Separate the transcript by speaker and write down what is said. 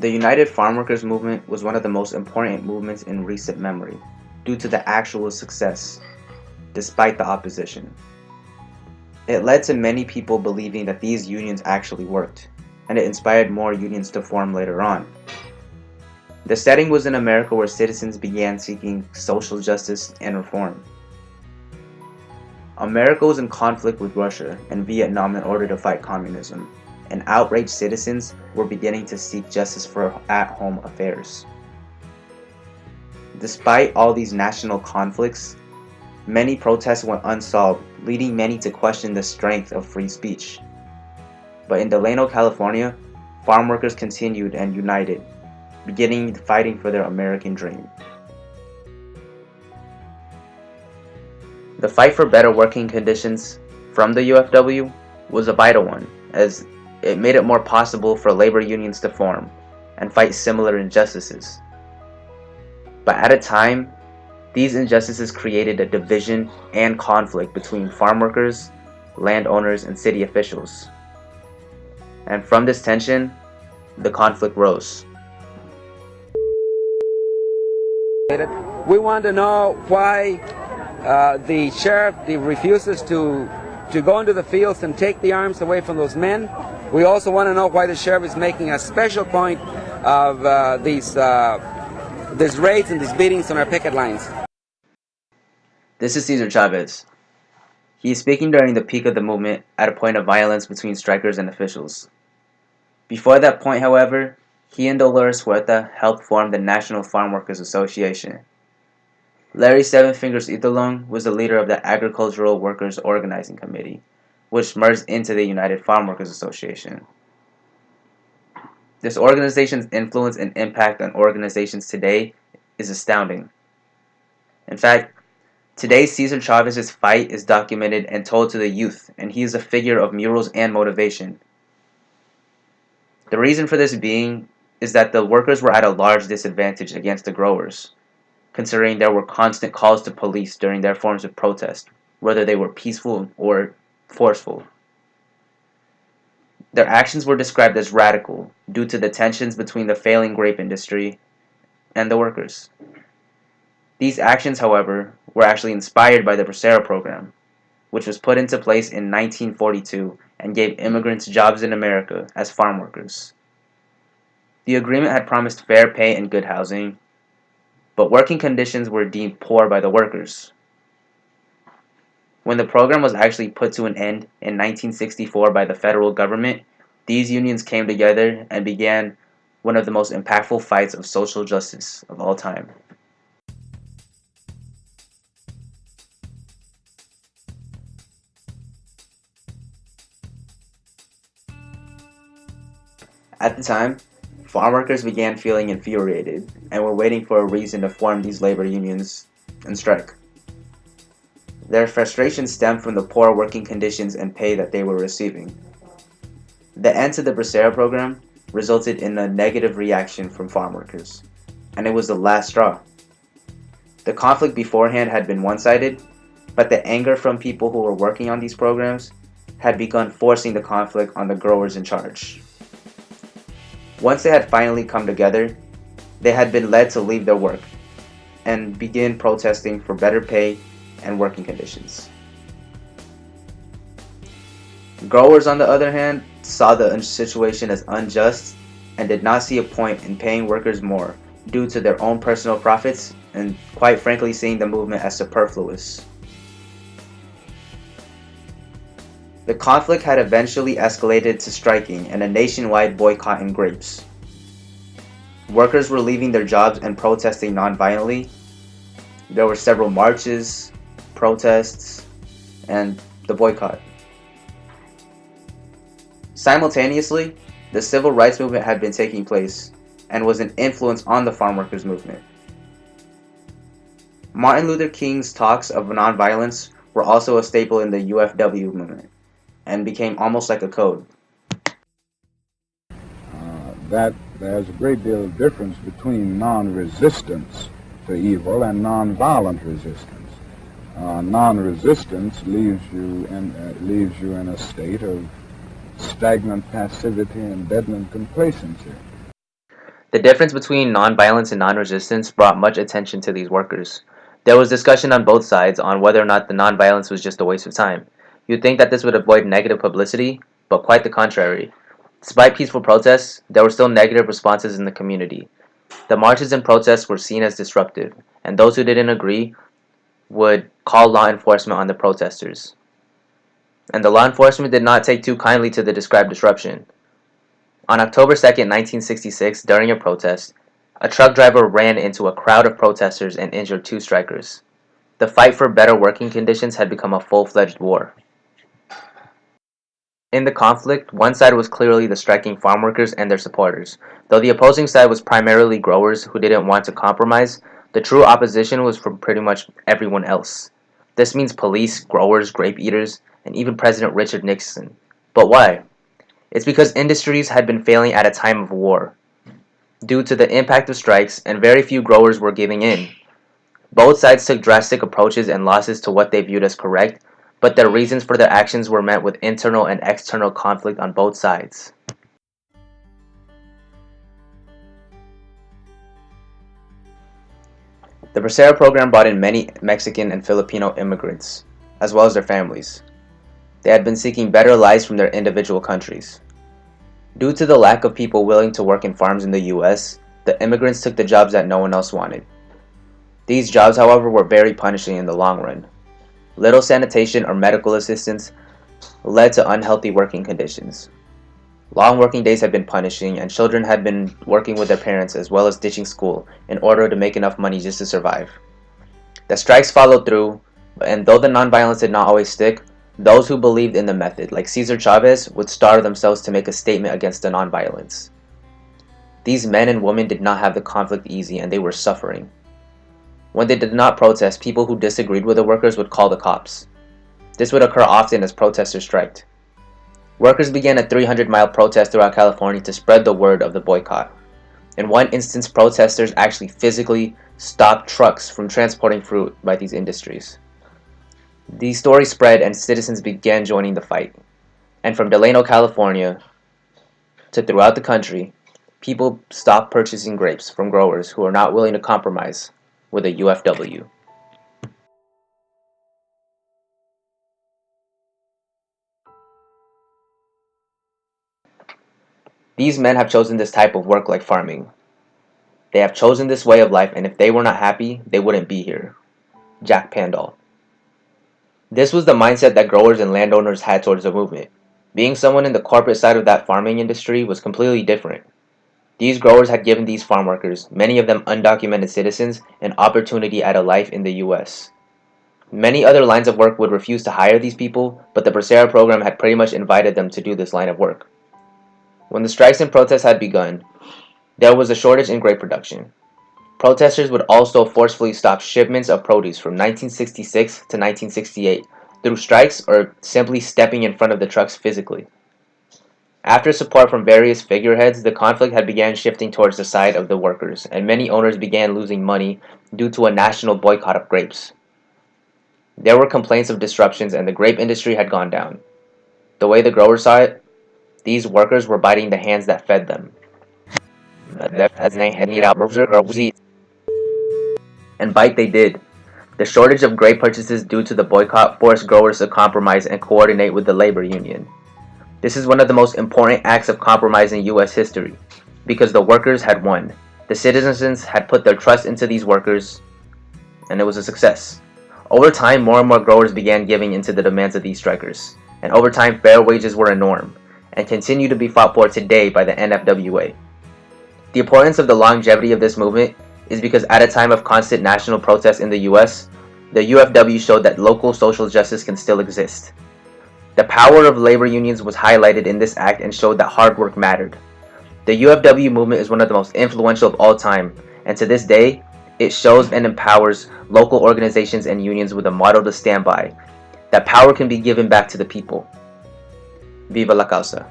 Speaker 1: The United Farm Workers movement was one of the most important movements in recent memory, due to the actual success, despite the opposition. It led to many people believing that these unions actually worked, and it inspired more unions to form later on. The setting was in America where citizens began seeking social justice and reform. America was in conflict with Russia and Vietnam in order to fight communism, and outraged citizens were beginning to seek justice for at-home affairs. Despite all these national conflicts, many protests went unsolved, leading many to question the strength of free speech. But in Delano, California, farm workers continued and united, beginning fighting for their American dream. The fight for better working conditions from the UFW was a vital one, as it made it more possible for labor unions to form and fight similar injustices. But at a time, these injustices created a division and conflict between farm workers, landowners, and city officials. And from this tension, the conflict rose.
Speaker 2: We want to know why the sheriff refuses to go into the fields and take the arms away from those men. We also want to know why the sheriff is making a special point of these raids and these beatings on our picket lines.
Speaker 1: This is Cesar Chavez. He is speaking during the peak of the movement at a point of violence between strikers and officials. Before that point, however, he and Dolores Huerta helped form the National Farm Workers Association. Larry Seven Fingers Itolong was the leader of the Agricultural Workers Organizing Committee, which merged into the United Farm Workers Association. This organization's influence and impact on organizations today is astounding. In fact, today Cesar Chavez's fight is documented and told to the youth, and he is a figure of murals and motivation. The reason for this being is that the workers were at a large disadvantage against the growers, considering there were constant calls to police during their forms of protest, whether they were peaceful or forceful. Their actions were described as radical due to the tensions between the failing grape industry and the workers. These actions, however, were actually inspired by the Bracero program, which was put into place in 1942 and gave immigrants jobs in America as farm workers. The agreement had promised fair pay and good housing, but working conditions were deemed poor by the workers. When the program was actually put to an end in 1964 by the federal government, these unions came together and began one of the most impactful fights of social justice of all time. At the time, farm workers began feeling infuriated and were waiting for a reason to form these labor unions and strike. Their frustration stemmed from the poor working conditions and pay that they were receiving. The end to the Bracero program resulted in a negative reaction from farm workers, and it was the last straw. The conflict beforehand had been one-sided, but the anger from people who were working on these programs had begun forcing the conflict on the growers in charge. Once they had finally come together, they had been led to leave their work and begin protesting for better pay and working conditions. Growers, on the other hand, saw the situation as unjust and did not see a point in paying workers more due to their own personal profits and, quite frankly, seeing the movement as superfluous. The conflict had eventually escalated to striking and a nationwide boycott in grapes. Workers were leaving their jobs and protesting non-violently. There were several marches, protests, and the boycott. Simultaneously, the civil rights movement had been taking place and was an influence on the farm workers movement. Martin Luther King's talks of nonviolence were also a staple in the UFW movement and became almost like a code.
Speaker 3: That there's a great deal of difference between non-resistance to evil and non-violent resistance. Non-resistance leaves you in a state of stagnant passivity and deadened complacency.
Speaker 4: The difference between nonviolence and non-resistance brought much attention to these workers. There was discussion on both sides on whether or not the nonviolence was just a waste of time. You'd think that this would avoid negative publicity, but quite the contrary. Despite peaceful protests, there were still negative responses in the community. The marches and protests were seen as disruptive, and those who didn't agree would call law enforcement on the protesters. And the law enforcement did not take too kindly to the described disruption. On October 2nd, 1966, during a protest, a truck driver ran into a crowd of protesters and injured 2 strikers. The fight for better working conditions had become a full-fledged war. In the conflict, one side was clearly the striking farm workers and their supporters. Though the opposing side was primarily growers who didn't want to compromise, the true opposition was from pretty much everyone else. This means police, growers, grape eaters, and even President Richard Nixon. But why? It's because industries had been failing at a time of war. Due to the impact of strikes, and very few growers were giving in. Both sides took drastic approaches and losses to what they viewed as correct, but their reasons for their actions were met with internal and external conflict on both sides. The Bracero program brought in many Mexican and Filipino immigrants, as well as their families. They had been seeking better lives from their individual countries. Due to the lack of people willing to work in farms in the US, the immigrants took the jobs that no one else wanted. These jobs, however, were very punishing in the long run. Little sanitation or medical assistance led to unhealthy working conditions. Long working days had been punishing, and children had been working with their parents as well as ditching school in order to make enough money just to survive. The strikes followed through, and though the nonviolence did not always stick, those who believed in the method, like Cesar Chavez, would starve themselves to make a statement against the nonviolence. These men and women did not have the conflict easy, and they were suffering. When they did not protest, people who disagreed with the workers would call the cops. This would occur often as protesters striked. Workers began a 300-mile protest throughout California to spread the word of the boycott. In one instance, protesters actually physically stopped trucks from transporting fruit by these industries. These stories spread and citizens began joining the fight. And from Delano, California, to throughout the country, people stopped purchasing grapes from growers who are not willing to compromise with a UFW. These men have chosen this type of work like farming. They have chosen this way of life, and if they were not happy, they wouldn't be here. Jack Pandal. This was the mindset that growers and landowners had towards the movement. Being someone in the corporate side of that farming industry was completely different. These growers had given these farm workers, many of them undocumented citizens, an opportunity at a life in the US. Many other lines of work would refuse to hire these people, but the Bracero program had pretty much invited them to do this line of work. When the strikes and protests had begun, there was a shortage in grape production. Protesters would also forcefully stop shipments of produce from 1966 to 1968 through strikes or simply stepping in front of the trucks physically. After support from various figureheads, the conflict had begun shifting towards the side of the workers, and many owners began losing money due to a national boycott of grapes. There were complaints of disruptions, and the grape industry had gone down. The way the growers saw it, these workers were biting the hands that fed them. And bite they did. The shortage of grape purchases due to the boycott forced growers to compromise and coordinate with the labor union. This is one of the most important acts of compromise in U.S. history, because the workers had won. The citizens had put their trust into these workers, and it was a success. Over time, more and more growers began giving into the demands of these strikers, and over time, fair wages were a norm, and continue to be fought for today by the NFWA. The importance of the longevity of this movement is because at a time of constant national protests in the U.S., the UFW showed that local social justice can still exist. The power of labor unions was highlighted in this act and showed that hard work mattered. The UFW movement is one of the most influential of all time, and to this day, it shows and empowers local organizations and unions with a motto to stand by, that power can be given back to the people. Viva la causa.